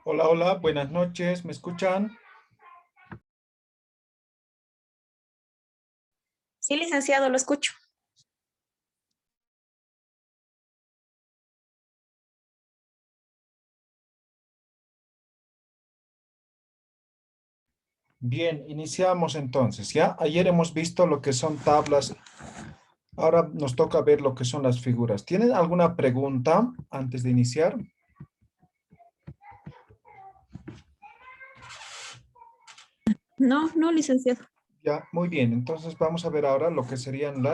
Hola, hola, buenas noches, ¿me escuchan? Sí, licenciado, lo escucho. Bien, iniciamos entonces, ¿ya? Ayer hemos visto lo que son tablas, ahora nos toca ver lo que son las figuras. ¿Tienen alguna pregunta antes de iniciar? No, no, licenciado. Ya, muy bien, entonces vamos a ver ahora lo que serían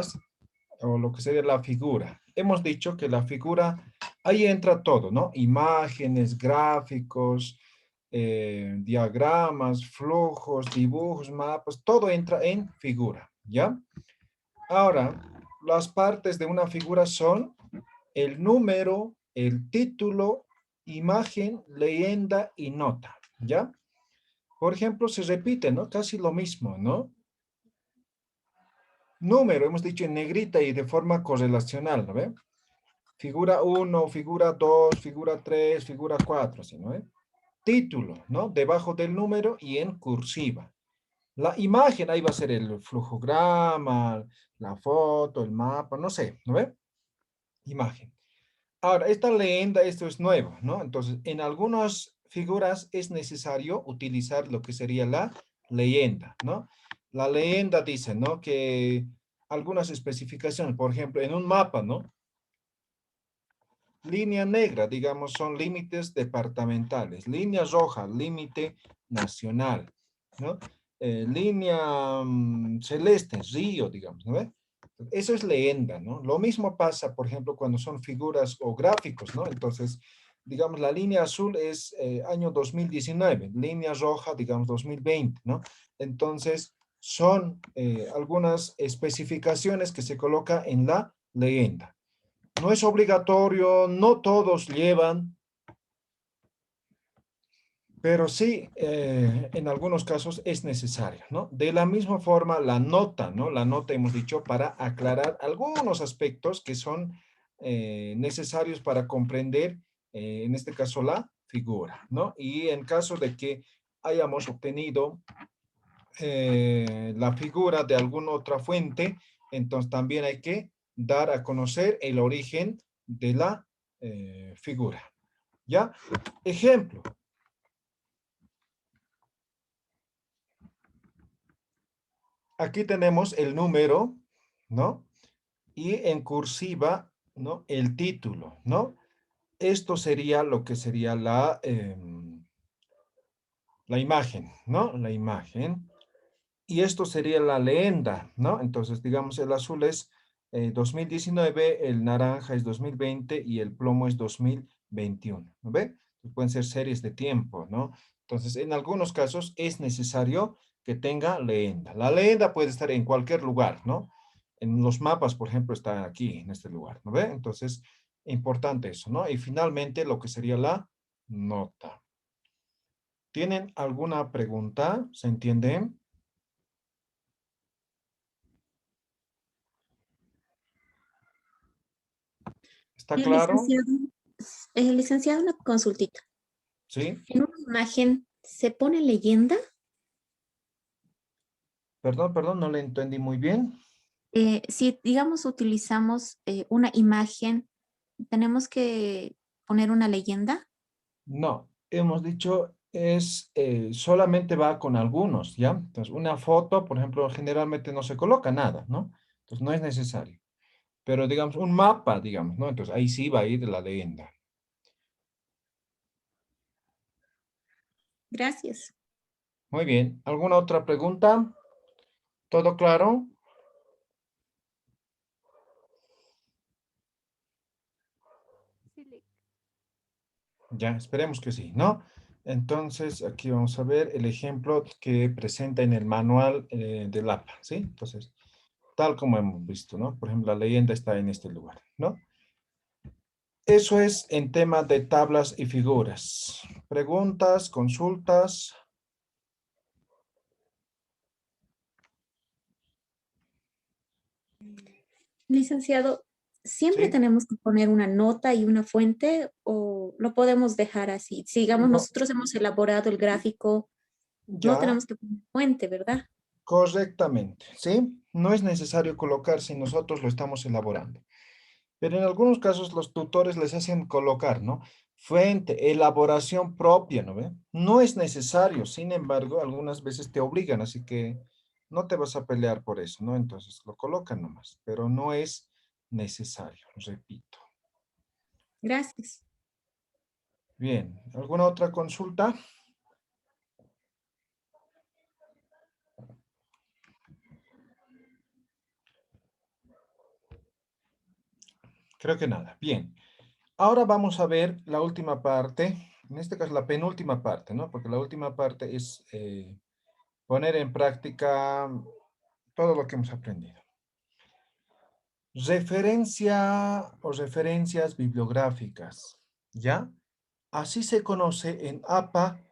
o lo que sería la figura. Hemos dicho que la figura, ahí entra todo, ¿no? Imágenes, gráficos, diagramas, flujos, dibujos, mapas, todo entra en figura, ¿ya? Ahora, las partes de una figura son el número, el título, imagen, leyenda y nota, ¿ya? Por ejemplo, se repite, ¿no? Casi lo mismo, ¿no? Número, hemos dicho en negrita y de forma correlacional, ¿no ve? Figura uno, figura 2, figura 3, figura 4, así, ¿no ve? Título, ¿no? Debajo del número y en cursiva. La imagen, ahí va a ser el flujograma, la foto, el mapa, no sé, ¿no ve? Imagen. Ahora, esta leyenda, esto es nuevo, ¿no? Entonces, en algunas figuras es necesario utilizar lo que sería la leyenda, ¿no? La leyenda dice, ¿no? Que algunas especificaciones, por ejemplo, en un mapa, ¿no? Línea negra, digamos, son límites departamentales. Línea roja, límite nacional, ¿no? Línea celeste, río, digamos, ¿no ve? Eso es leyenda, ¿no? Lo mismo pasa, por ejemplo, cuando son figuras o gráficos, ¿no? Entonces, digamos, la línea azul es año 2019, línea roja, digamos, 2020, ¿no? Entonces, son algunas especificaciones que se coloca en la leyenda. No es obligatorio, no todos llevan, pero sí, en algunos casos es necesario, ¿no? De la misma forma, la nota, ¿no? La nota hemos dicho para aclarar algunos aspectos que son necesarios para comprender, en este caso, la figura, ¿no? Y en caso de que hayamos obtenido la figura de alguna otra fuente, entonces también hay que dar a conocer el origen de la figura, ¿ya? Ejemplo, aquí tenemos el número, ¿no? Y en cursiva, ¿no? El título, ¿no? Esto sería lo que sería la imagen, ¿no? La imagen. Y esto sería la leyenda, ¿no? Entonces, digamos, el azul es 2019, el naranja es 2020 y el plomo es 2021, ¿no ve? Pueden ser series de tiempo, ¿no? Entonces, en algunos casos es necesario que tenga leyenda. La leyenda puede estar en cualquier lugar, ¿no? En los mapas, por ejemplo, está aquí, en este lugar, ¿no ve? Entonces, importante eso, ¿no? Y finalmente, lo que sería la nota. ¿Tienen alguna pregunta? ¿Se entiende? ¿Está claro? Licenciado, licenciado, una consultita. ¿Sí? ¿En una imagen se pone leyenda? Perdón, no le entendí muy bien. Si, digamos, utilizamos una imagen, ¿tenemos que poner una leyenda? No, hemos dicho es solamente va con algunos, ¿ya? Entonces, una foto, por ejemplo, generalmente no se coloca nada, ¿no? Entonces, no es necesario. Pero, digamos, un mapa, digamos, ¿no? Entonces, ahí sí va a ir la leyenda. Gracias. Muy bien. ¿Alguna otra pregunta? ¿Todo claro? Ya, esperemos que sí, ¿no? Entonces, aquí vamos a ver el ejemplo que presenta en el manual del APA, ¿sí? Entonces, tal como hemos visto, ¿no? Por ejemplo, la leyenda está en este lugar, ¿no? Eso es en tema de tablas y figuras. Preguntas, consultas. Licenciado, ¿Siempre ¿sí? tenemos que poner una nota y una fuente o lo podemos dejar así? Si digamos No, nosotros hemos elaborado el gráfico, no ya, tenemos que poner fuente, ¿verdad? correctamente, ¿sí? No es necesario colocar si nosotros lo estamos elaborando. Pero en algunos casos los tutores les hacen colocar, ¿no? Fuente, elaboración propia, ¿no ve? No es necesario, sin embargo, algunas veces te obligan, así que no te vas a pelear por eso, ¿no? Entonces lo colocan nomás, pero no es necesario, repito. Gracias. Bien, ¿alguna otra consulta? Creo que nada. Bien, ahora vamos a ver la última parte, en este caso la penúltima parte, ¿no? Porque la última parte es poner en práctica todo lo que hemos aprendido. Referencia o referencias bibliográficas, ¿ya? Así se conoce en APA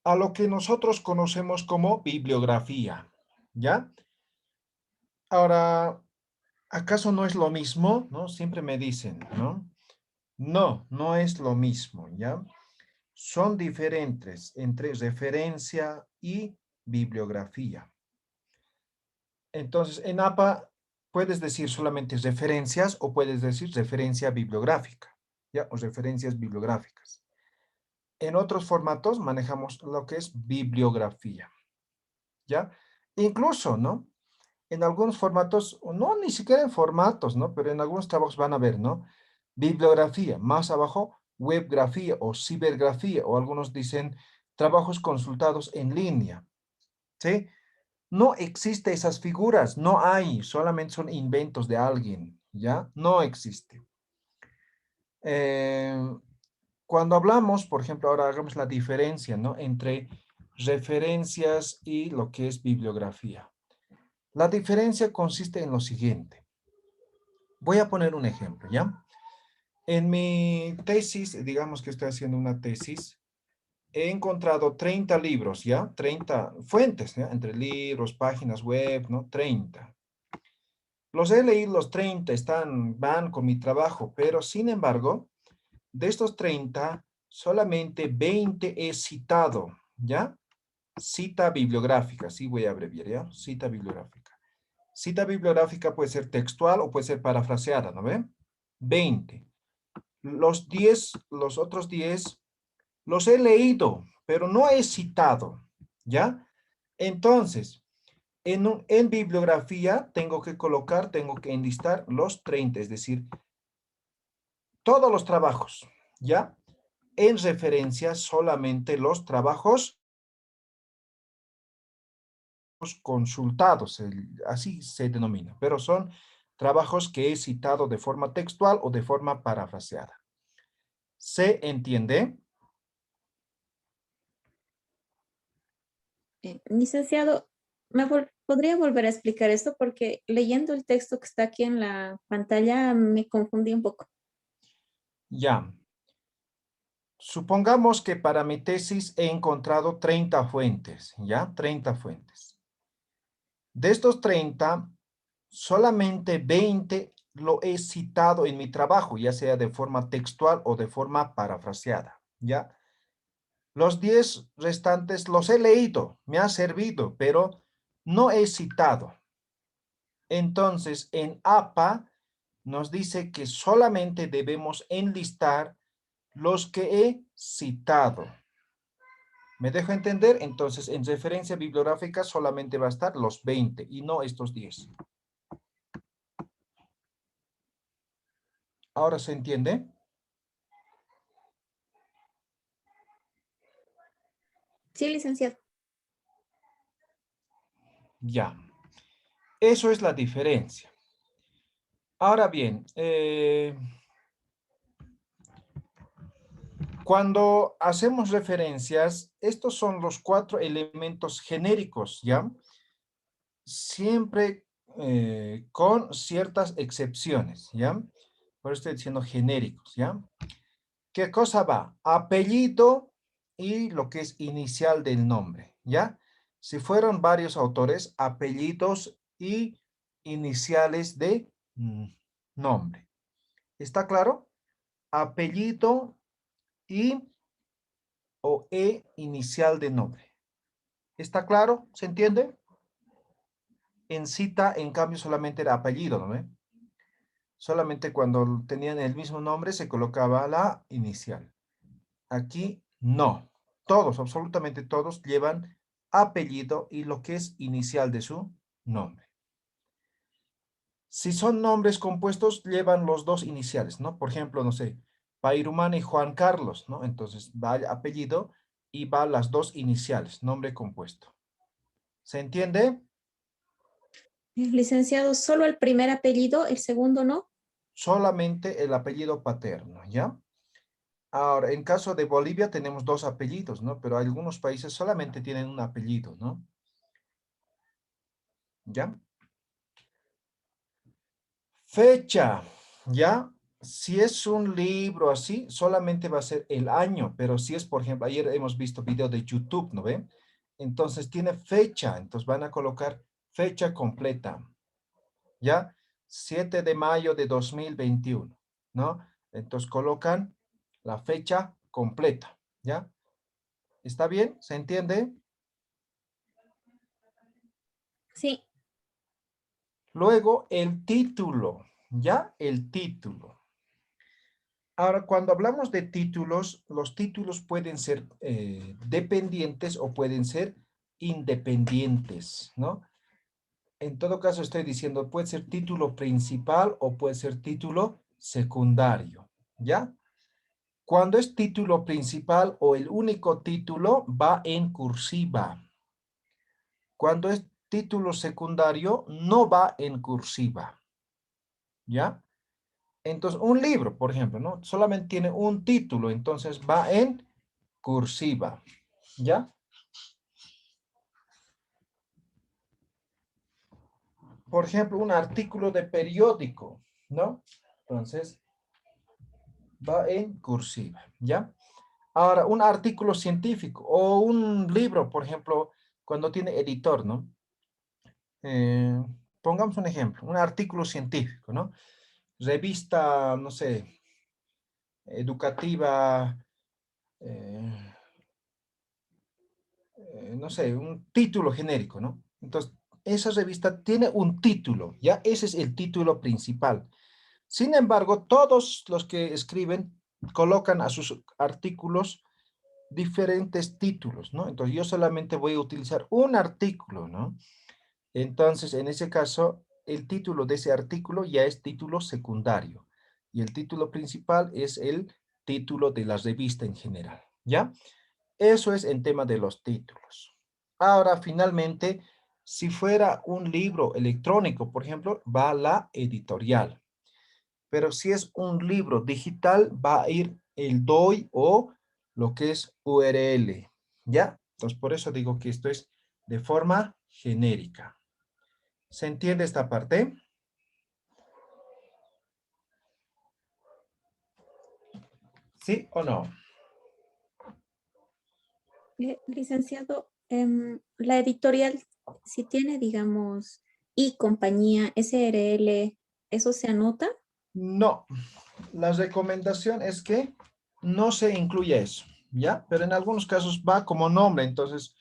a lo que nosotros conocemos como bibliografía, ¿ya? Ahora, ¿acaso no es lo mismo? ¿No? Siempre me dicen, ¿no? No, no es lo mismo, ¿ya? Son diferentes entre referencia y bibliografía. Entonces, en APA puedes decir solamente referencias o puedes decir referencia bibliográfica, ¿ya? O referencias bibliográficas. En otros formatos manejamos lo que es bibliografía, ¿ya? Incluso, ¿no? En algunos formatos, o no, ni siquiera en formatos, ¿no? Pero en algunos trabajos van a ver, ¿no? Bibliografía, más abajo, webgrafía o cibergrafía, o algunos dicen trabajos consultados en línea, ¿sí? No existe esas figuras, no hay, solamente son inventos de alguien, ¿ya? No existe. Eh, Cuando hablamos, por ejemplo, ahora hagamos la diferencia, ¿no? Entre referencias y lo que es bibliografía. La diferencia consiste en lo siguiente. Voy a poner un ejemplo, ¿ya? En mi tesis, digamos que estoy haciendo una tesis, he encontrado 30 libros, ¿ya? 30 fuentes, ¿ya? Entre libros, páginas web, ¿no? 30. Los he leído los 30, van con mi trabajo, pero sin embargo, de estos 30, solamente 20 he citado, ¿ya? Cita bibliográfica, sí voy a abreviar, ¿ya? Cita bibliográfica. Cita bibliográfica puede ser textual o puede ser parafraseada, ¿no ven? 20. Los otros 10 los he leído, pero no he citado, ¿ya? Entonces, en bibliografía tengo que enlistar los 30, es decir, todos los trabajos, ¿ya? En referencia solamente los trabajos consultados, así se denomina, pero son trabajos que he citado de forma textual o de forma parafraseada. ¿Se entiende? Licenciado, ¿podría volver a explicar esto? Porque leyendo el texto que está aquí en la pantalla me confundí un poco. Ya. Supongamos que para mi tesis he encontrado 30 fuentes, ¿ya? 30 fuentes. De estos 30, solamente 20 lo he citado en mi trabajo, ya sea de forma textual o de forma parafraseada, ¿ya? Los 10 restantes los he leído, me ha servido, pero no he citado. Entonces, en APA nos dice que solamente debemos enlistar los que he citado. ¿Me dejo entender? Entonces, en referencia bibliográfica solamente va a estar los 20 y no estos 10. ¿Ahora se entiende? Sí, licenciado. Ya. Eso es la diferencia. Ahora bien, cuando hacemos referencias, estos son los 4 elementos genéricos, ¿ya? Siempre con ciertas excepciones, ¿ya? Por eso estoy diciendo genéricos, ¿ya? ¿Qué cosa va? Apellido y lo que es inicial del nombre, ¿ya? Si fueron varios autores, apellidos y iniciales de nombre. ¿Está claro? Apellido y o E inicial de nombre. ¿Está claro? ¿Se entiende? En cita, en cambio, solamente era apellido, ¿no ve? Solamente cuando tenían el mismo nombre se colocaba la inicial. Aquí no. Todos, absolutamente todos, llevan apellido y lo que es inicial de su nombre. Si son nombres compuestos, llevan los dos iniciales, ¿no? Por ejemplo, no sé, Pairumana y Juan Carlos, ¿no? Entonces va el apellido y va las dos iniciales, nombre compuesto. ¿Se entiende? Licenciado, solo el primer apellido, el segundo no. Solamente el apellido paterno, ¿ya? Ahora, en caso de Bolivia tenemos dos apellidos, ¿no? Pero algunos países solamente tienen un apellido, ¿no? ¿Ya? Fecha, ¿ya? Si es un libro así, solamente va a ser el año, pero si es, por ejemplo, ayer hemos visto video de YouTube, ¿no ven? Entonces tiene fecha, entonces van a colocar fecha completa, ¿ya? 7 de mayo de 2021, ¿no? Entonces colocan la fecha completa, ¿ya? ¿Está bien? ¿Se entiende? Sí. Luego el título, ¿ya? El título. Ahora, cuando hablamos de títulos, los títulos pueden ser dependientes o pueden ser independientes, ¿no? En todo caso, estoy diciendo, puede ser título principal o puede ser título secundario, ¿ya? Cuando es título principal o el único título, va en cursiva. Cuando es título secundario, no va en cursiva, ¿ya? Entonces, un libro, por ejemplo, ¿no? Solamente tiene un título, entonces va en cursiva, ¿ya? Por ejemplo, un artículo de periódico, ¿no? Entonces, va en cursiva, ¿ya? Ahora, un artículo científico o un libro, por ejemplo, cuando tiene editor, ¿no? Eh, pongamos un ejemplo, un artículo científico, ¿no? Revista, no sé, educativa, eh, no sé, un título genérico, ¿no? Entonces, esa revista tiene un título, ¿ya? Ese es el título principal. Sin embargo, todos los que escriben colocan a sus artículos diferentes títulos, ¿no? Entonces, yo solamente voy a utilizar un artículo, ¿no? Entonces, en ese caso, el título de ese artículo ya es título secundario y el título principal es el título de la revista en general, ¿ya? Eso es en tema de los títulos. Ahora, finalmente, si fuera un libro electrónico, por ejemplo, va la editorial. Pero si es un libro digital, va a ir el DOI o lo que es URL. ¿Ya? Entonces, por eso digo que esto es de forma genérica. ¿Se entiende esta parte? ¿Sí o no? Licenciado, la editorial, si tiene, digamos, y compañía, SRL, ¿eso se anota? No. La recomendación es que no se incluya eso, ¿ya? Pero en algunos casos va como nombre, entonces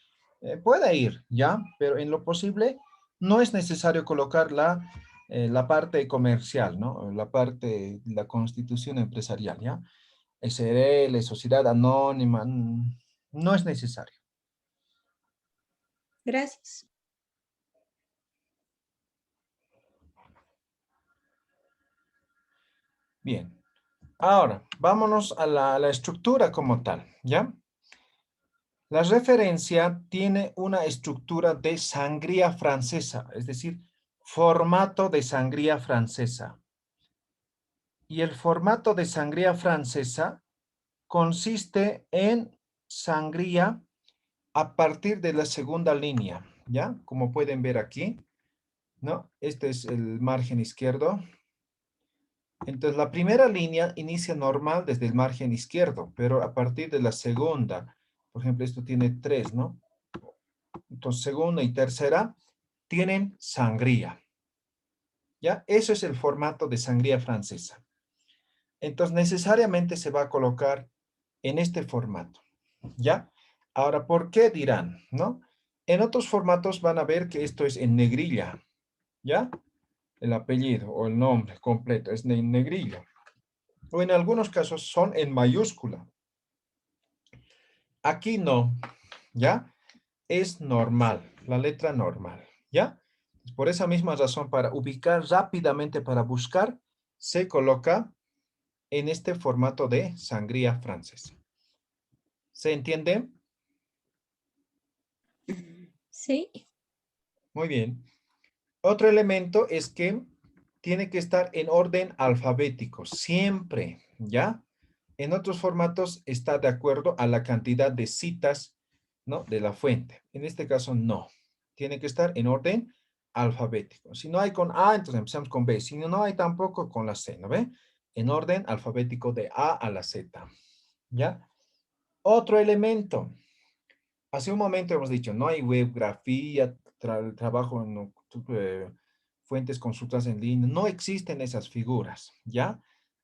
puede ir, ¿ya? Pero en lo posible no es necesario colocar la parte comercial, ¿no? La parte, la constitución empresarial, ¿ya? SRL, sociedad anónima, no es necesario. Gracias. Bien. Ahora, vámonos a la estructura como tal, ¿ya? La referencia tiene una estructura de sangría francesa, es decir, formato de sangría francesa. Y el formato de sangría francesa consiste en sangría a partir de la segunda línea, ¿ya? Como pueden ver aquí, ¿no? Este es el margen izquierdo. Entonces, la primera línea inicia normal desde el margen izquierdo, pero a partir de la segunda, por ejemplo, esto tiene 3, ¿no? Entonces, segunda y tercera tienen sangría. ¿Ya? Eso es el formato de sangría francesa. Entonces, necesariamente se va a colocar en este formato, ¿ya? Ahora, ¿por qué dirán, no? En otros formatos van a ver que esto es en negrilla, ¿ya? El apellido o el nombre completo es en negrilla. O en algunos casos son en mayúscula. Aquí no, ¿ya? Es normal, la letra normal, ¿ya? Por esa misma razón, para ubicar rápidamente, para buscar, se coloca en este formato de sangría francesa. ¿Se entiende? Sí, Muy bien. Otro elemento es que tiene que estar en orden alfabético, siempre, ¿ya? En otros formatos está de acuerdo a la cantidad de citas, ¿no? De la fuente. En este caso, no. Tiene que estar en orden alfabético. Si no hay con A, entonces empezamos con B. Si no hay tampoco con la C, ¿no ve? En orden alfabético de A a la Z, ¿ya? Otro elemento. Hace un momento hemos dicho, no hay webgrafía, trabajo en fuentes, consultas en línea, no existen esas figuras, ¿ya?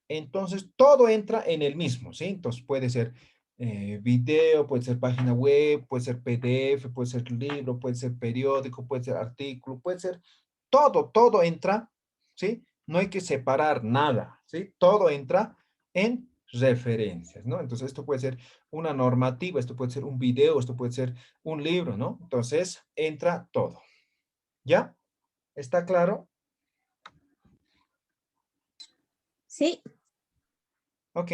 Entonces, todo entra en el mismo, ¿sí? Entonces, puede ser video, puede ser página web, puede ser PDF, puede ser libro, puede ser periódico, puede ser artículo, puede ser todo entra, ¿sí? No hay que separar nada, ¿sí? Todo entra en referencias, ¿no? Entonces, esto puede ser una normativa, esto puede ser un video, esto puede ser un libro, ¿no? Entonces, entra todo. ¿Ya? ¿Está claro? sí. Ok,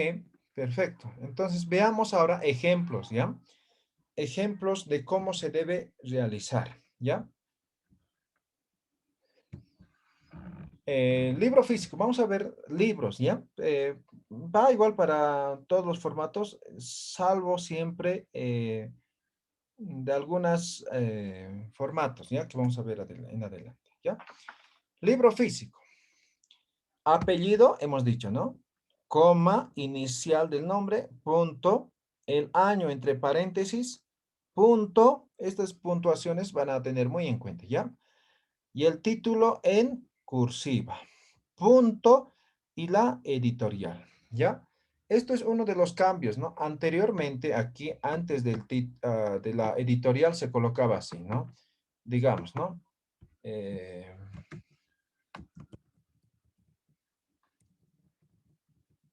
perfecto. Entonces, veamos ahora ejemplos, ¿ya? Ejemplos de cómo se debe realizar, ¿ya? Libro físico, vamos a ver libros, ¿ya? Va igual para todos los formatos, salvo siempre de algunos formatos, ¿ya? Que vamos a ver en adelante, ¿ya? Libro físico. Apellido, hemos dicho, ¿no? Coma, inicial del nombre, punto, el año entre paréntesis, punto. Estas puntuaciones van a tener muy en cuenta, ¿ya? Y el título en cursiva, punto, y la editorial, ¿ya? Esto es uno de los cambios, ¿no? Anteriormente, aquí, antes de la editorial, se colocaba así, ¿no? Digamos, ¿no?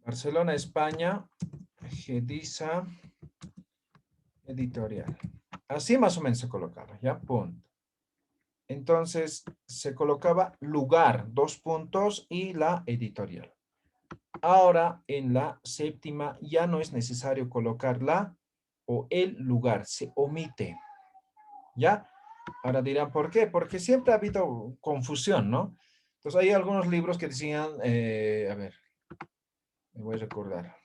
Barcelona, España, Gedisa, editorial. Así más o menos se colocaba, ¿ya? Punto. Entonces, se colocaba lugar, dos puntos, y la editorial. Ahora, en la séptima, ya no es necesario colocar la o el lugar, se omite, ¿ya? Ahora dirán, ¿por qué? Porque siempre ha habido confusión, ¿no? Entonces, hay algunos libros que decían, a ver, me voy a recordar.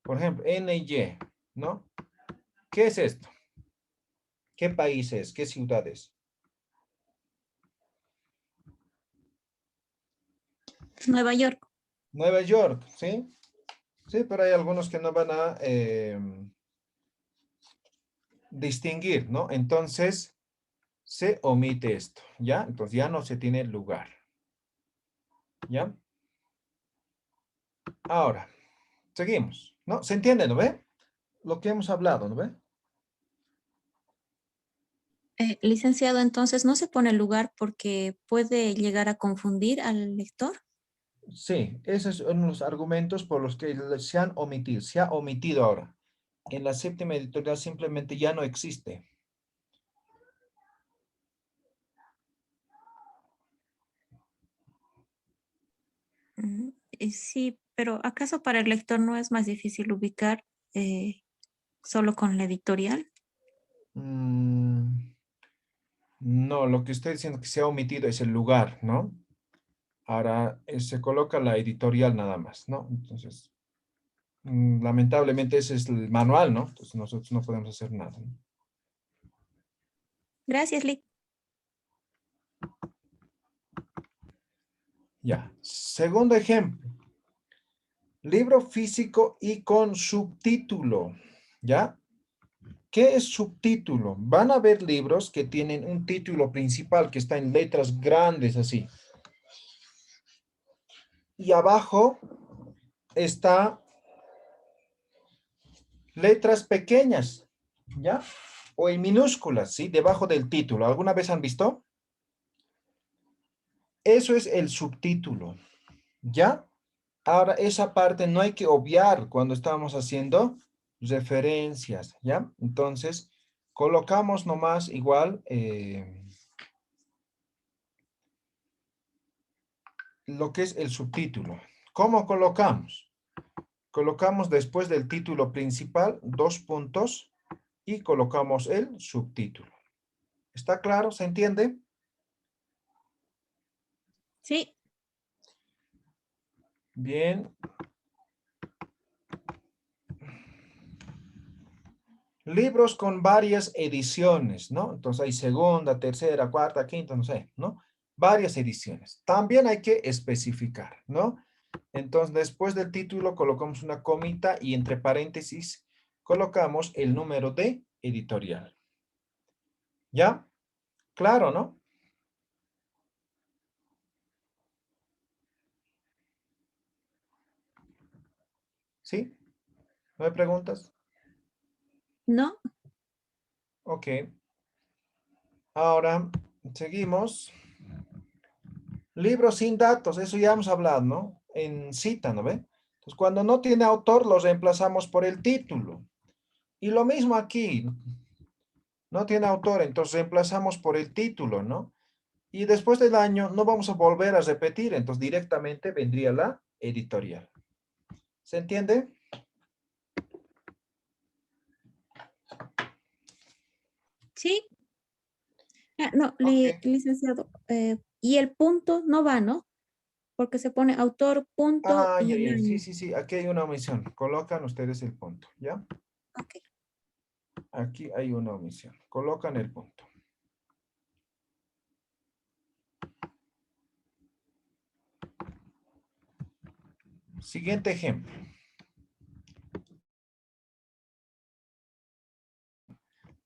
Por ejemplo, NY, ¿no? ¿Qué es esto? ¿Qué países? ¿Qué ciudades? Nueva York. Nueva York, ¿sí? Sí, pero hay algunos que no van a distinguir, ¿no? Entonces, se omite esto, ¿ya? Entonces, ya no se tiene lugar, ¿ya? Ahora, seguimos, ¿no? ¿Se entiende, no ve? Lo que hemos hablado, ¿no ve? Licenciado, entonces no se pone lugar porque puede llegar a confundir al lector. Sí, esos son los argumentos por los que se ha omitido ahora. En la séptima editorial simplemente ya no existe. Sí, pero ¿acaso para el lector no es más difícil ubicar eh, solo con la editorial? Mm, no, lo que estoy diciendo que se ha omitido es el lugar, ¿no? Ahora se coloca la editorial nada más, ¿no? Entonces, lamentablemente ese es el manual, ¿no? Entonces nosotros no podemos hacer nada, ¿no? Gracias, Lick. Ya. Segundo ejemplo. Libro físico y con subtítulo, ¿ya? ¿Qué es subtítulo? Van a haber libros que tienen un título principal que está en letras grandes así. y abajo está letras pequeñas, ¿ya? O en minúsculas, ¿sí? Debajo del título. ¿Alguna vez han visto? Eso es el subtítulo, ¿ya? Ahora, esa parte no hay que obviar cuando estamos haciendo referencias, ¿ya? Entonces, colocamos nomás igual lo que es el subtítulo. ¿Cómo colocamos? Colocamos después del título principal 2 puntos y colocamos el subtítulo. ¿Está claro? ¿Se entiende? Sí. Bien. Libros con varias ediciones, ¿no? Entonces hay segunda, tercera, cuarta, quinta, no sé, ¿no? Varias ediciones. También hay que especificar, ¿no? Entonces, después del título colocamos una comita y entre paréntesis colocamos el número de editorial. ¿Ya? Claro, ¿no? ¿Sí? ¿No hay preguntas? No. Ok. Ahora, seguimos. Libros sin datos, eso ya hemos hablado, ¿no? En cita, ¿no ve? Entonces, cuando no tiene autor, lo reemplazamos por el título. Y lo mismo aquí, no tiene autor, entonces reemplazamos por el título, ¿no? Y después del año no vamos a volver a repetir, entonces directamente vendría la editorial. ¿Se entiende? Sí. Ah, no, Ok. licenciado. Y el punto no va, ¿no? Porque se pone autor, punto Ah, ya, y ya, sí, año. sí, sí, aquí hay una omisión. Colocan ustedes el punto, ¿ya? Ok. Aquí hay una omisión. Colocan el punto. Siguiente ejemplo.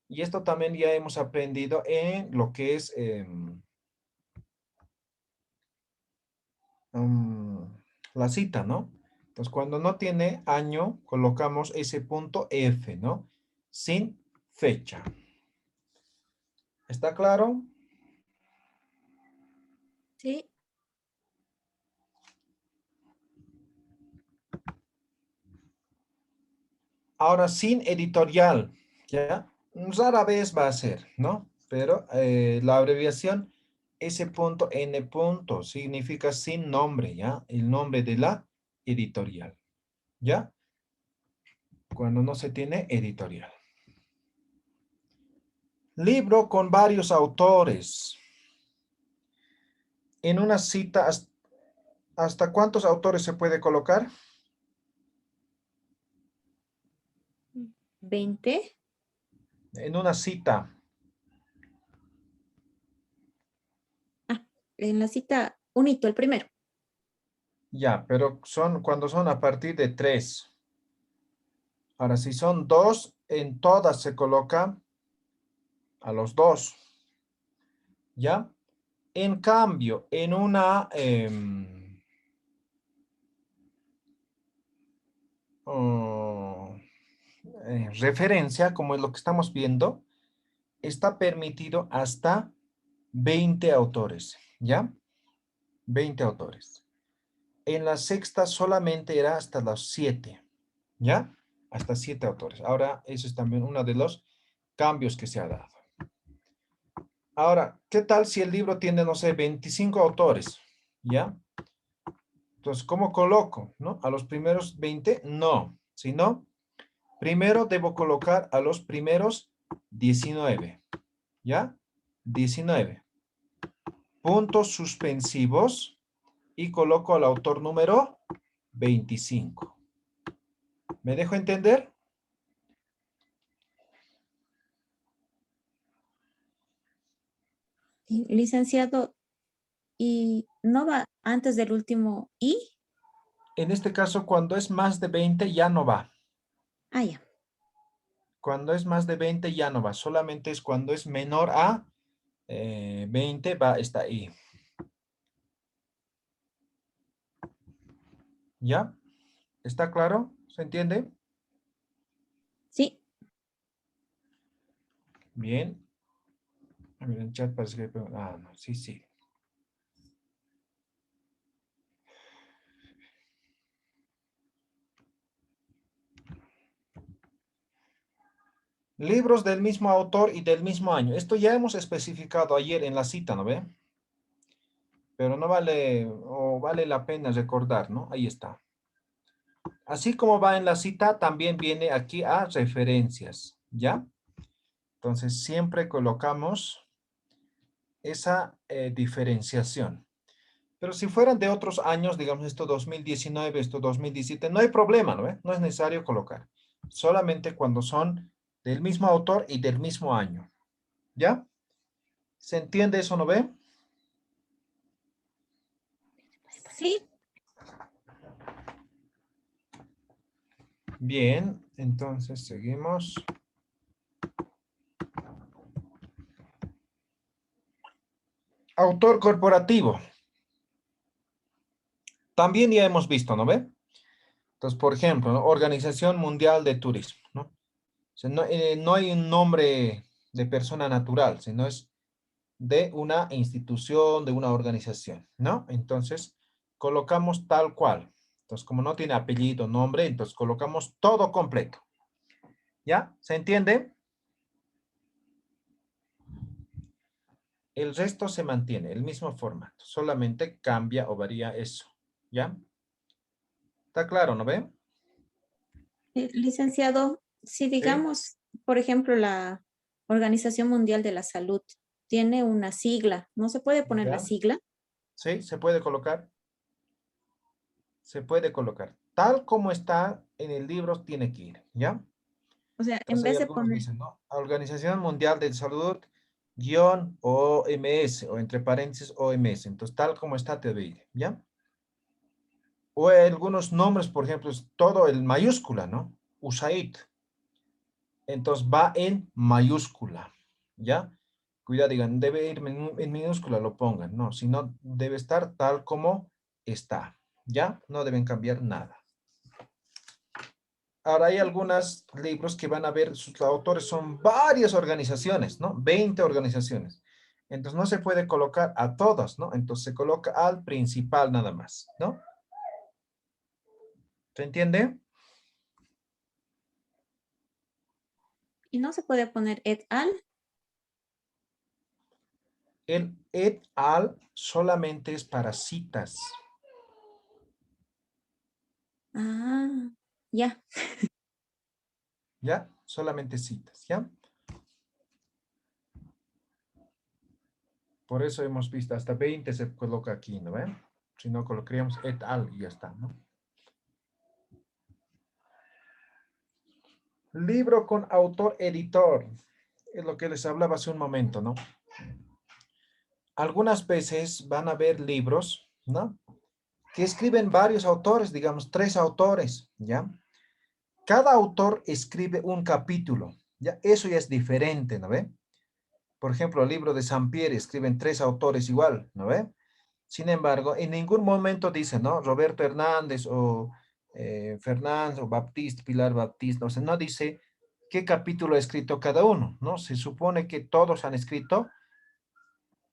Y esto también ya hemos aprendido en lo que es mm, la cita, ¿no? Entonces, cuando no tiene año, colocamos ese punto F, ¿no? Sin fecha. ¿Está claro? Sí. Ahora, sin editorial, ¿ya? Rara vez va a ser, ¿no? Pero la abreviación S punto N punto significa sin nombre, ¿ya? El nombre de la editorial, ¿ya? Cuando no se tiene editorial. Libro con varios autores. En una cita, ¿hasta cuántos autores se puede colocar? 20. En una cita, Ah, en la cita, un hito, el primero. ya, pero son cuando son a partir de 3. Ahora, si son 2, en todas se coloca a los 2, ¿ya? En cambio, en una oh, referencia, como es lo que estamos viendo, está permitido hasta 20 autores, ¿ya? 20 autores. En la sexta solamente era hasta los 7, ¿ya? Hasta 7 autores. Ahora, eso es también uno de los cambios que se ha dado. Ahora, ¿qué tal si el libro tiene, no sé, 25 autores? ¿Ya? Entonces, ¿cómo coloco? ¿No? ¿A los primeros 20? No, sino primero debo colocar a los primeros 19. ¿Ya? 19. Puntos suspensivos y coloco al autor número 25. ¿Me dejo entender? Licenciado, ¿y no va antes del último I? En este caso, cuando es más de 20 ya no va. Ah, ya. Cuando es más de 20 ya no va. Solamente es cuando es menor a 20 va, está ahí. ¿Ya? ¿Está claro? ¿Se entiende? Sí, Bien. A ver, en chat parece que... Ah, no, sí, sí. Libros del mismo autor y del mismo año. Esto ya hemos especificado ayer en la cita, ¿no ve? Pero no vale, o vale la pena recordar, ¿no? Ahí está. Así como va en la cita, también viene aquí a referencias, ¿ya? Entonces, siempre colocamos esa diferenciación. Pero si fueran de otros años, digamos esto 2019, esto 2017, no hay problema, ¿no ve? No es necesario colocar. Solamente cuando son del mismo autor y del mismo año, ¿ya? ¿Se entiende eso, no ve? sí. Bien, entonces seguimos. Autor corporativo. También ya hemos visto, ¿no ve? Entonces, por ejemplo, ¿no? Organización Mundial de Turismo, ¿no? O sea, no, no hay un nombre de persona natural, sino es de una institución, de una organización, ¿no? Entonces, colocamos tal cual. Entonces, como no tiene apellido, nombre, entonces colocamos todo completo. ¿Ya? ¿Se entiende? El resto se mantiene, el mismo formato, solamente cambia o varía eso. ¿Ya? ¿Está claro, no ve? Licenciado, si Sí, digamos, por ejemplo, la Organización Mundial de la Salud tiene una sigla, ¿no se puede poner la ya. sigla? Sí, se puede colocar. Se puede colocar. Tal como está en el libro, tiene que ir. ¿Ya? O sea, en Entonces, hay vez de algunos poner, dicen, ¿no? Organización Mundial de Salud, guión OMS, o entre paréntesis OMS. Entonces, tal como está, te debe ir. ¿Ya? O algunos nombres, por ejemplo, es todo en mayúscula, ¿no? USAID. Entonces va en mayúscula, ¿ya? Cuidado, digan, debe ir en minúscula, lo pongan, no, sino debe estar tal como está, ¿ya? No deben cambiar nada. Ahora hay algunos libros que van a ver, sus autores son varias organizaciones, ¿no? 20 organizaciones. Entonces no se puede colocar a todas, ¿no? Entonces se coloca al principal nada más, ¿no? ¿Se entiende? y no se puede poner et al. El et al solamente es para citas, Ah, ya. ¿ya? Solamente citas, ¿ya? Por eso hemos visto hasta 20 se coloca aquí, ¿no ven? Si no, colocaríamos et al y ya está, ¿no? Libro con autor editor. Es lo que les hablaba hace un momento, ¿no? Algunas veces van a ver libros, ¿no? Que escriben varios autores, digamos, 3 autores, ¿ya? Cada autor escribe un capítulo, ¿ya? Eso ya es diferente, ¿no ve? Por ejemplo, el libro de Sampieri escriben 3 autores igual, ¿no ve? Sin embargo, en ningún momento dice, ¿no? Roberto Hernández o Fernando Baptiste, Pilar Baptiste, o sea, no dice qué capítulo ha escrito cada uno, ¿no? Se supone que todos han escrito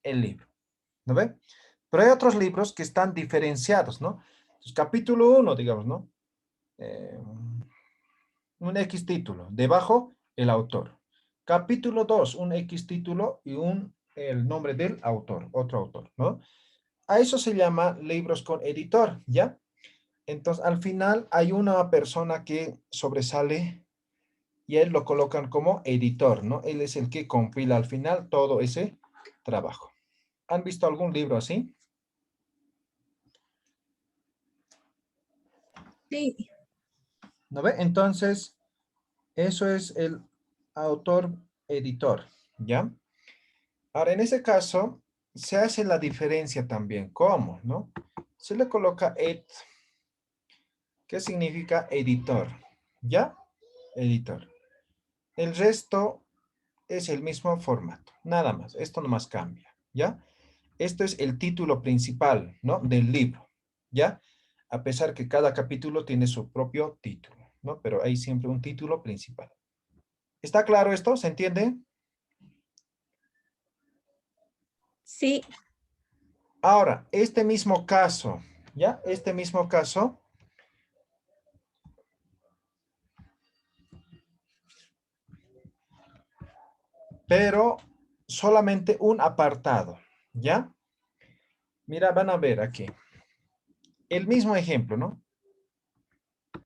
el libro, ¿no ve? Pero hay otros libros que están diferenciados, ¿no? Entonces, capítulo uno, digamos, ¿no? Eh, un X título, debajo el autor. Capítulo 2, un X título y el nombre del autor, otro autor, ¿no? A eso se llama libros con editor, ¿ya? Entonces, al final hay una persona que sobresale y él lo colocan como editor, ¿no? Él es el que compila al final todo ese trabajo. ¿Han visto algún libro así? Sí, ¿No ve? Entonces, eso es el autor editor, ¿ya? Ahora, en ese caso, se hace la diferencia también. ¿Cómo, no? Se le coloca ed, que significa editor, ¿ya? Editor. El resto es el mismo formato, nada más. Esto nomás cambia, ¿ya? Esto es el título principal, ¿no? Del libro, ¿ya? A pesar que cada capítulo tiene su propio título, ¿no? Pero hay siempre un título principal. ¿Está claro esto? ¿Se entiende? Sí, Ahora, este mismo caso, ¿ya? Este mismo caso, pero solamente un apartado, ¿ya? Mira, van a ver aquí. El mismo ejemplo, ¿no?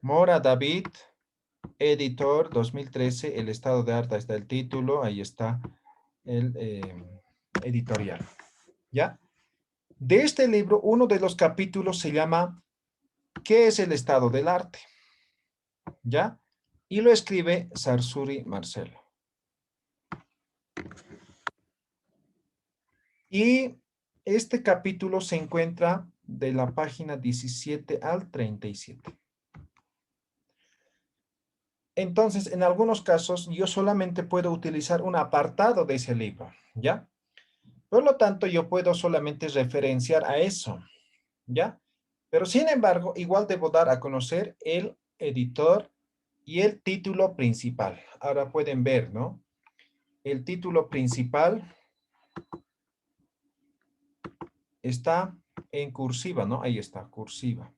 Mora David, editor 2013, el estado de arte, está el título, ahí está el editorial, ¿ya? De este libro, uno de los capítulos se llama ¿Qué es el estado del arte? ¿Ya? Y lo escribe Sarsuri Marcelo. Y este capítulo se encuentra de la página 17 al 37. Entonces, en algunos casos, yo solamente puedo utilizar un apartado de ese libro, ¿ya? Por lo tanto, yo puedo solamente referenciar a eso, ¿ya? Pero sin embargo, igual debo dar a conocer el editor y el título principal. Ahora pueden ver, ¿no? El título principal está en cursiva, ¿no? Ahí está, cursiva.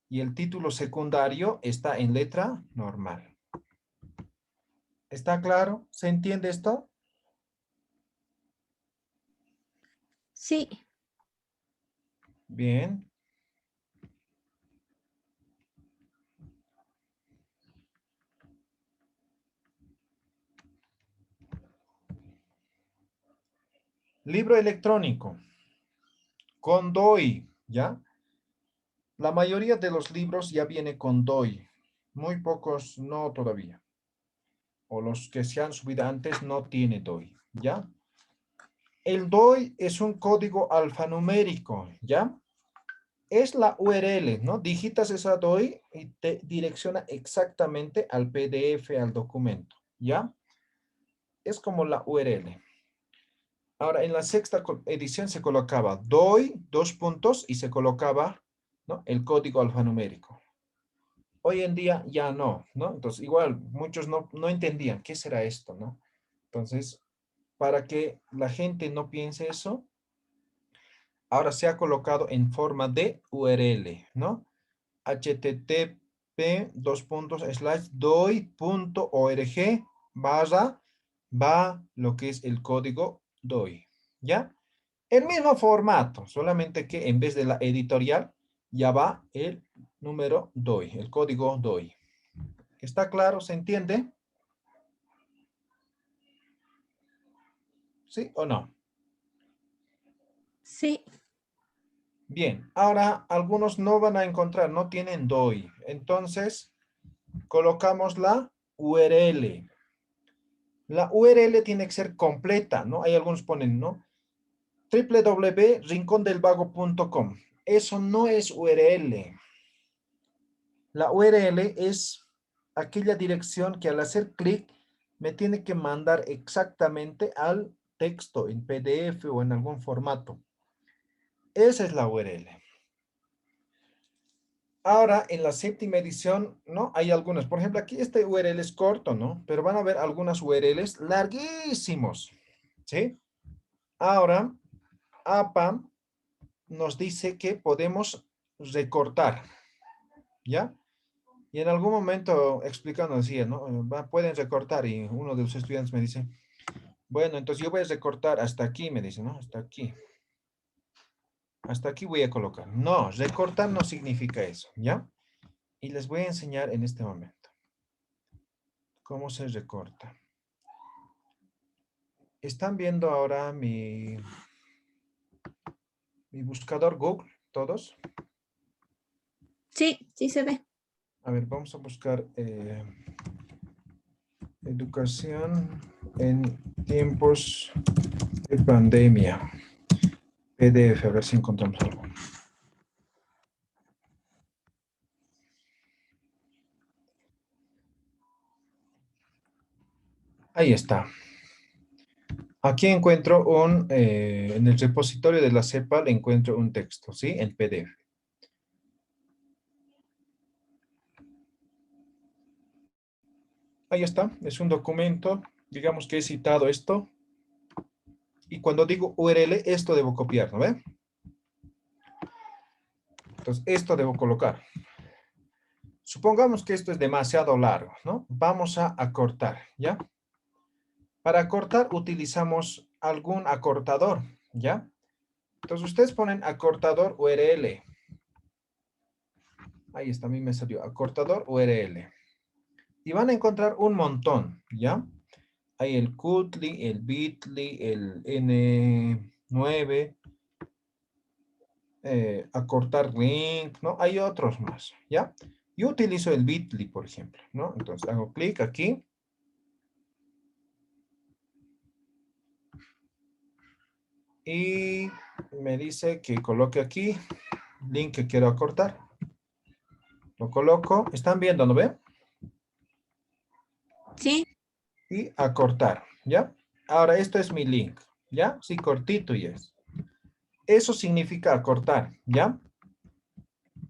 Y el título secundario está en letra normal. ¿Está claro? ¿Se entiende esto? sí, Bien. Libro electrónico. Con DOI, ¿ya? La mayoría de los libros ya viene con DOI. Muy pocos no todavía. O los que se han subido antes no tiene DOI, ¿ya? El DOI es un código alfanumérico, ¿ya? Es la URL, ¿no? Digitas esa DOI y te direcciona exactamente al PDF, al documento, ¿ya? Es como la URL. Ahora, en la sexta edición se colocaba DOI, dos puntos, y se colocaba, ¿no? El código alfanumérico. Hoy en día ya no, ¿no? Entonces, igual, muchos no entendían qué será esto, ¿no? Entonces, para que la gente no piense eso, ahora se ha colocado en forma de URL, ¿no? http doi.org barra va lo que es el código DOI, ¿ya? El mismo formato, solamente que en vez de la editorial ya va el número DOI, el código DOI. ¿Está claro? ¿Se entiende? ¿Sí o no? sí, Bien, ahora algunos no van a encontrar, no tienen DOI. Entonces, colocamos la URL. La URL tiene que ser completa, ¿no? Hay algunos ponen, ¿no? www.rincondelvago.com. Eso no es URL. La URL es aquella dirección que al hacer clic me tiene que mandar exactamente al texto en PDF o en algún formato. Esa es la URL. Ahora, en la séptima edición, ¿no? Hay algunas. Por ejemplo, aquí este URL es corto, ¿no? Pero van a ver algunas URLs larguísimos, ¿sí? Ahora, APA nos dice que podemos recortar, ¿ya? Y en algún momento explicando decía, ¿no? Pueden recortar y uno de los estudiantes me dice, bueno, entonces yo voy a recortar hasta aquí, me dice, ¿no? Hasta aquí. Hasta aquí voy a colocar. No, recortar no significa eso, ¿ya? Y les voy a enseñar en este momento cómo se recorta. ¿Están viendo ahora mi buscador Google, todos? sí, sí se ve. A ver, vamos a buscar educación en tiempos de pandemia. PDF, a ver si encontramos algo. Ahí está. Aquí encuentro en el repositorio de la CEPAL encuentro un texto, ¿sí? En PDF. Ahí está, es un documento, digamos que he citado esto, y cuando digo URL, esto debo copiar, ¿no ve? Entonces, esto debo colocar. Supongamos que esto es demasiado largo, ¿no? Vamos a acortar, ¿ya? Para acortar utilizamos algún acortador, ¿ya? Entonces, ustedes ponen acortador URL. Ahí está, a mí me salió acortador URL. Y van a encontrar un montón, ¿ya? Hay el Qtli, el Bitly, el N9, acortar link, ¿no? Hay otros más, ¿ya? Yo utilizo el Bitly, por ejemplo, ¿no? Entonces hago clic aquí. Y me dice que coloque aquí link que quiero acortar. Lo coloco. ¿Están viendo, no ven? Sí, Y acortar, ¿ya? Ahora, esto es mi link, ¿ya? Sí, cortito y es. Eso significa acortar, ¿ya?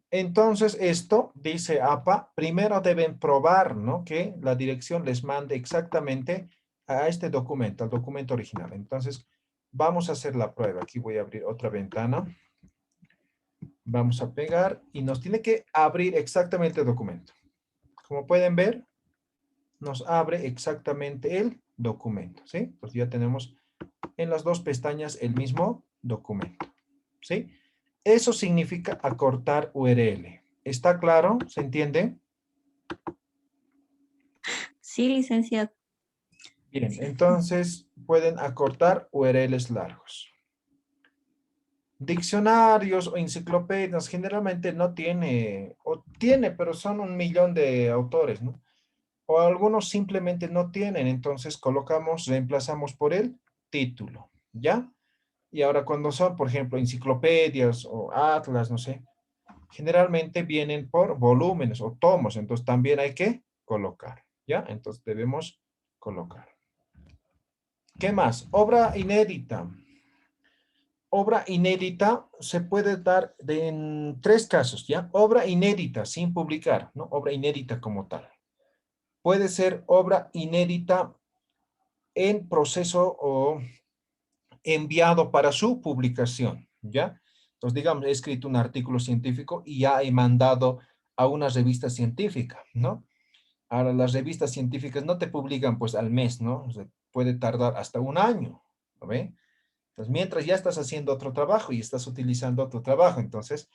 Entonces, esto, dice APA, primero deben probar, ¿no? Que la dirección les mande exactamente a este documento, al documento original. Entonces, vamos a hacer la prueba. Aquí voy a abrir otra ventana. Vamos a pegar y nos tiene que abrir exactamente el documento. Como pueden ver, nos abre exactamente el documento, ¿sí? Entonces ya tenemos en las dos pestañas el mismo documento, ¿sí? Eso significa acortar URL. ¿Está claro? ¿Se entiende? sí, licenciado. Bien, entonces pueden acortar URLs largos. Diccionarios o enciclopedias generalmente no tiene, o tiene, pero son 1.000.000 de autores, ¿no? O algunos simplemente no tienen, entonces colocamos, reemplazamos por el título, ¿ya? Y ahora cuando son, por ejemplo, enciclopedias o atlas, no sé, generalmente vienen por volúmenes o tomos, entonces también hay que colocar, ¿ya? Entonces debemos colocar. ¿Qué más? Obra inédita. Obra inédita se puede dar en tres casos, ¿ya? Obra inédita sin publicar, ¿no? Obra inédita como tal. Puede ser obra inédita en proceso o enviado para su publicación, ¿ya? Entonces, digamos, he escrito un artículo científico y ya he mandado a una revista científica, ¿no? Ahora, las revistas científicas no te publican pues al mes, ¿no? O sea, puede tardar hasta un año, ¿no ve? Entonces, mientras ya estás haciendo otro trabajo y estás utilizando otro trabajo, entonces,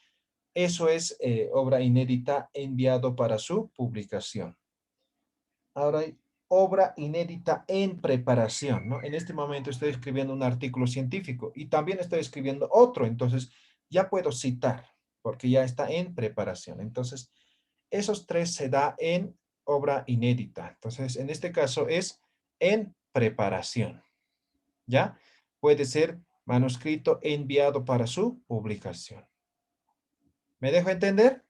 eso es obra inédita enviado para su publicación. Ahora hay obra inédita en preparación, ¿no? En este momento estoy escribiendo un artículo científico y también estoy escribiendo otro, entonces ya puedo citar porque ya está en preparación. Entonces, esos tres se da en obra inédita. Entonces, en este caso es en preparación, ¿ya? Puede ser manuscrito enviado para su publicación. ¿Me dejo entender?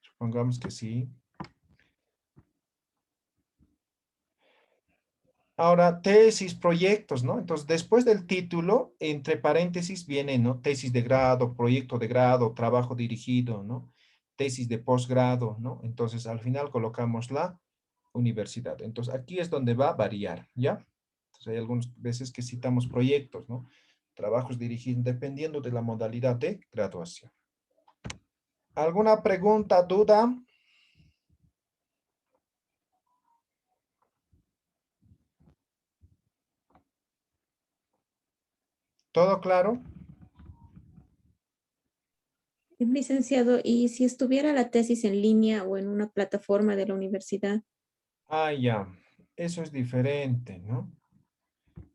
Supongamos que sí. Ahora, tesis, proyectos, ¿no? Entonces, después del título, entre paréntesis viene, ¿no? Tesis de grado, proyecto de grado, trabajo dirigido, ¿no? Tesis de posgrado, ¿no? Entonces, al final colocamos la universidad. Entonces, aquí es donde va a variar, ¿ya? Entonces, hay algunas veces que citamos proyectos, ¿no? Trabajos dirigidos, dependiendo de la modalidad de graduación. ¿Alguna pregunta, duda? ¿Todo claro? Licenciado, ¿y si estuviera la tesis en línea o en una plataforma de la universidad? Ah, ya. Eso es diferente, ¿no?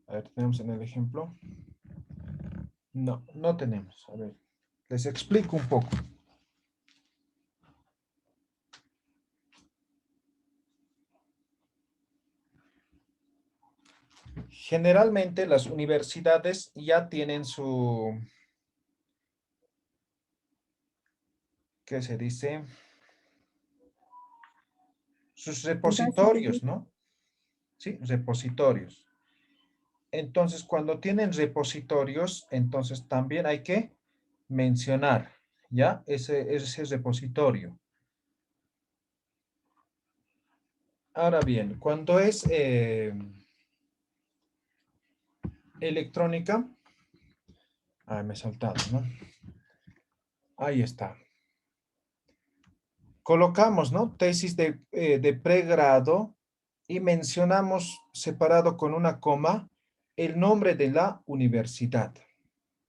A ver, tenemos en el ejemplo. No, no tenemos. A ver, les explico un poco. Generalmente las universidades ya tienen su, ¿qué se dice? Sus Base de repositorios, ¿no? Sí, repositorios. Entonces, cuando tienen repositorios, entonces también hay que mencionar, ¿ya? Ese repositorio. Ahora bien, cuando es electrónica, me he saltado, ¿no? Ahí está. Colocamos, ¿no? Tesis de pregrado y mencionamos separado con una coma el nombre de la universidad,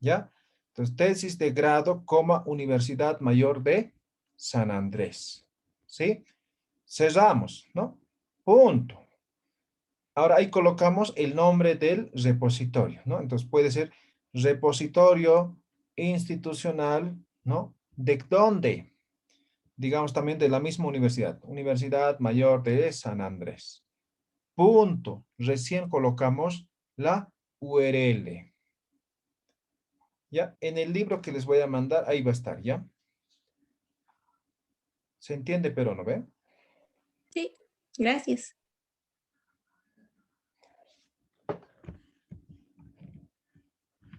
¿ya? Entonces, tesis de grado, coma, Universidad Mayor de San Andrés, ¿sí? Cerramos, ¿no? Punto. Ahora ahí colocamos el nombre del repositorio, ¿no? Entonces puede ser repositorio institucional, ¿no? ¿De dónde? Digamos también de la misma universidad, Universidad Mayor de San Andrés. Punto. Recién colocamos la URL. ¿Ya? En el libro que les voy a mandar, ahí va a estar, ¿ya? ¿Se entiende, pero no ve? Sí, gracias.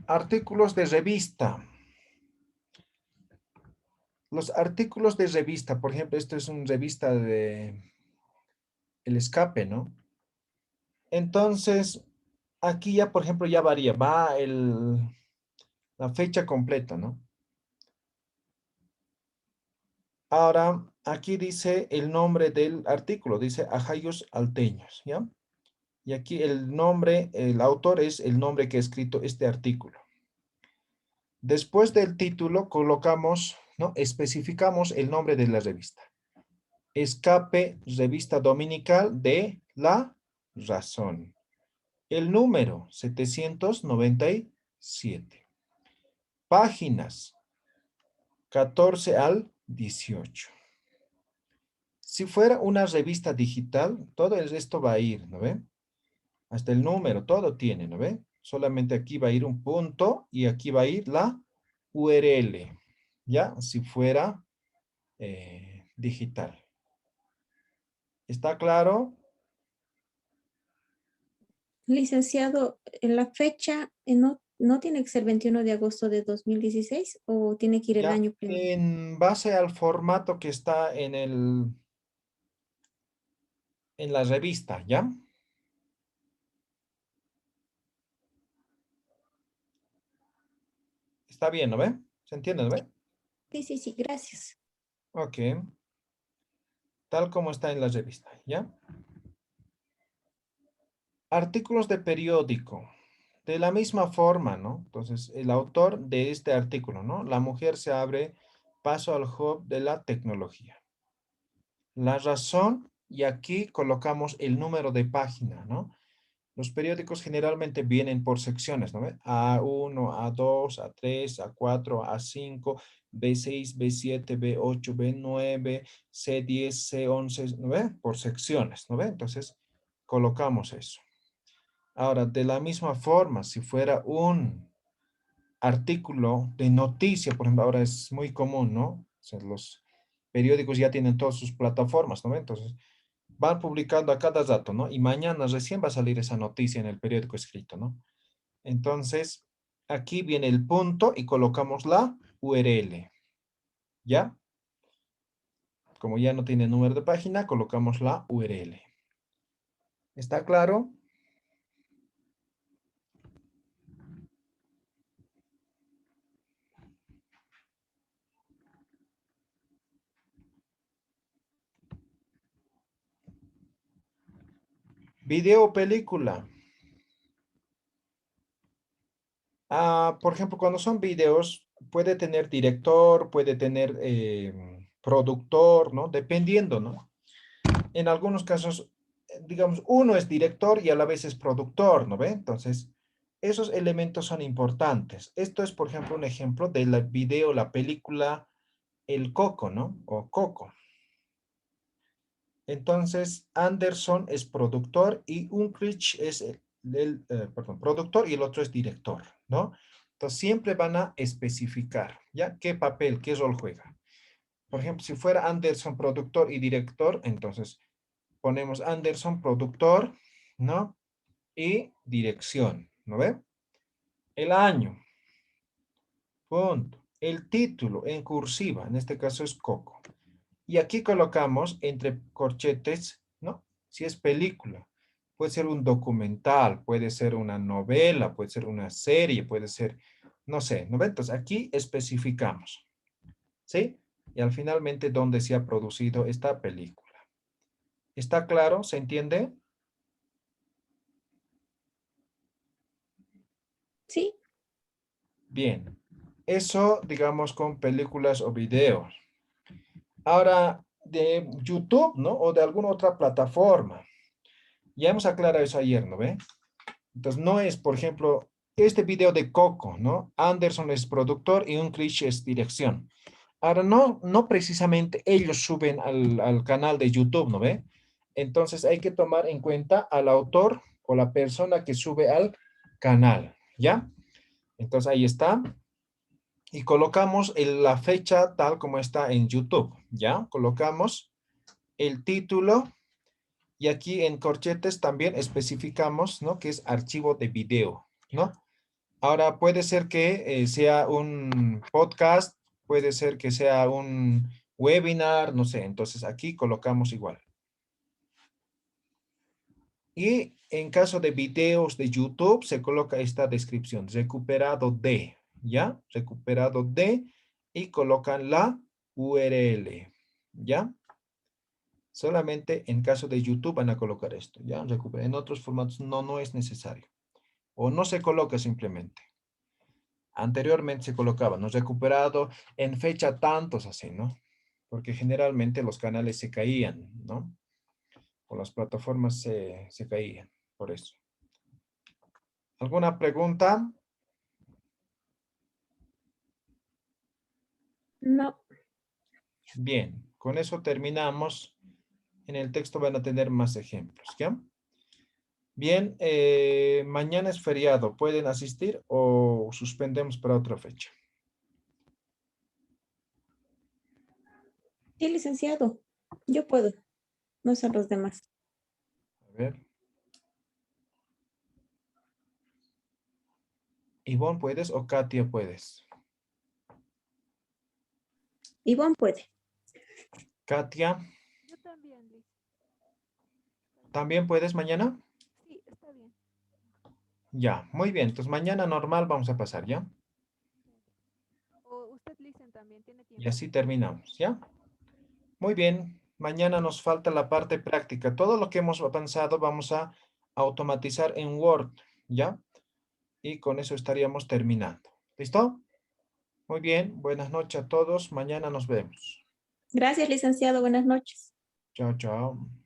Artículos de revista. Los artículos de revista, por ejemplo, esto es una revista de El Escape, ¿no? Entonces, aquí ya, por ejemplo, ya varía, va la fecha completa, ¿no? Ahora, aquí dice el nombre del artículo, dice Ajayos Alteños, ¿ya? Y aquí el nombre, el autor es el nombre que ha escrito este artículo. Después del título colocamos, ¿no? Especificamos el nombre de la revista. Escape, revista dominical de La Razón. El número 797. Páginas 14 al 18. Si fuera una revista digital, todo esto va a ir, ¿no ve? Hasta el número, todo tiene, ¿no ve? Solamente aquí va a ir un punto y aquí va a ir la URL, ¿ya? Si fuera digital. ¿Está claro? Licenciado, la fecha no tiene que ser 21 de agosto de 2016 o tiene que ir el Ya, año primero. en base al formato que está en la revista, ¿ya? Está bien, ¿no ve? ¿Se entiende, no ve? Sí, sí, sí, gracias. Ok, tal como está en la revista, ¿ya? Artículos de periódico. De la misma forma, ¿no? Entonces, el autor de este artículo, ¿no? La mujer se abre paso al hub de la tecnología. La razón, y aquí colocamos el número de página, ¿no? Los periódicos generalmente vienen por secciones, ¿no ve? A1, A2, A3, A4, A5, B6, B7, B8, B9, C10, C11, ¿no ve? Por secciones, ¿no ve? Entonces, colocamos eso. Ahora, de la misma forma, si fuera un artículo de noticia, por ejemplo, ahora es muy común, ¿no? O sea, los periódicos ya tienen todas sus plataformas, ¿no? Entonces, van publicando a cada rato, ¿no? Y mañana recién va a salir esa noticia en el periódico escrito, ¿no? Entonces, aquí viene el punto y colocamos la URL, ¿ya? Como ya no tiene número de página, colocamos la URL. ¿Está claro? Video o película. Por ejemplo, cuando son videos, puede tener director, puede tener productor, ¿no? Dependiendo, ¿no? En algunos casos, digamos, uno es director y a la vez es productor, ¿no ve? Entonces, esos elementos son importantes. Esto es, por ejemplo, un ejemplo del video, la película El Coco, ¿no? O Coco. Entonces, Anderson es productor y Unkrich es perdón, productor y el otro es director, ¿no? Entonces, siempre van a especificar, ¿ya? ¿Qué papel, qué rol juega? Por ejemplo, si fuera Anderson productor y director, entonces ponemos Anderson productor, ¿no? Y dirección, ¿no ve? El año, punto. el título en cursiva, en este caso es Coco. Y aquí colocamos entre corchetes, ¿no? Si es película, puede ser un documental, puede ser una novela, puede ser una serie, puede ser, no sé, ¿no? Entonces aquí especificamos, ¿sí? Y al finalmente dónde se ha producido esta película. ¿Está claro? ¿Se entiende? Sí, Bien. Eso, digamos, con películas o videos. Ahora, de YouTube, ¿no? O de alguna otra plataforma. Ya hemos aclarado eso ayer, ¿no ve? Entonces, no es, por ejemplo, este video de Coco, ¿no? Anderson es productor y Unkrich es dirección. Ahora, no precisamente ellos suben al canal de YouTube, ¿no ve? Entonces, hay que tomar en cuenta al autor o la persona que sube al canal, ¿ya? Entonces, ahí está. Y colocamos la fecha tal como está en YouTube, ¿ya? Colocamos el título y aquí en corchetes también especificamos, ¿no? Que es archivo de video, ¿no? Ahora puede ser que sea un podcast, puede ser que sea un webinar, no sé, entonces aquí colocamos igual. Y en caso de videos de YouTube se coloca esta descripción, recuperado de, ¿ya? Recuperado de y colocan la URL, ¿ya? Solamente en caso de YouTube van a colocar esto, ¿ya? En otros formatos no es necesario. O no se coloca simplemente. Anteriormente se colocaba, ¿no? Recuperado en fecha tantos así, ¿no? Porque generalmente los canales se caían, ¿no? O las plataformas se caían, por eso. ¿Alguna pregunta? no. Bien, con eso terminamos. En el texto van a tener más ejemplos, ¿ya? Bien, mañana es feriado. ¿Pueden asistir o suspendemos para otra fecha? Sí, licenciado, yo puedo, no son los demás. A ver. Ivonne, ¿puedes o Katia puedes? Ivonne puede. Katia, Yo también, Liz. ¿también puedes mañana? Sí, está bien. Ya, muy bien. Entonces mañana normal vamos a pasar, ¿ya? O usted, Listen, también tiene Y tiempo. así terminamos, ¿ya? Muy bien. Mañana nos falta la parte práctica. Todo lo que hemos avanzado vamos a automatizar en Word, ¿ya? Y con eso estaríamos terminando. ¿Listo? Muy bien. Buenas noches a todos. Mañana nos vemos. Gracias, licenciado, buenas noches. Chao, chao.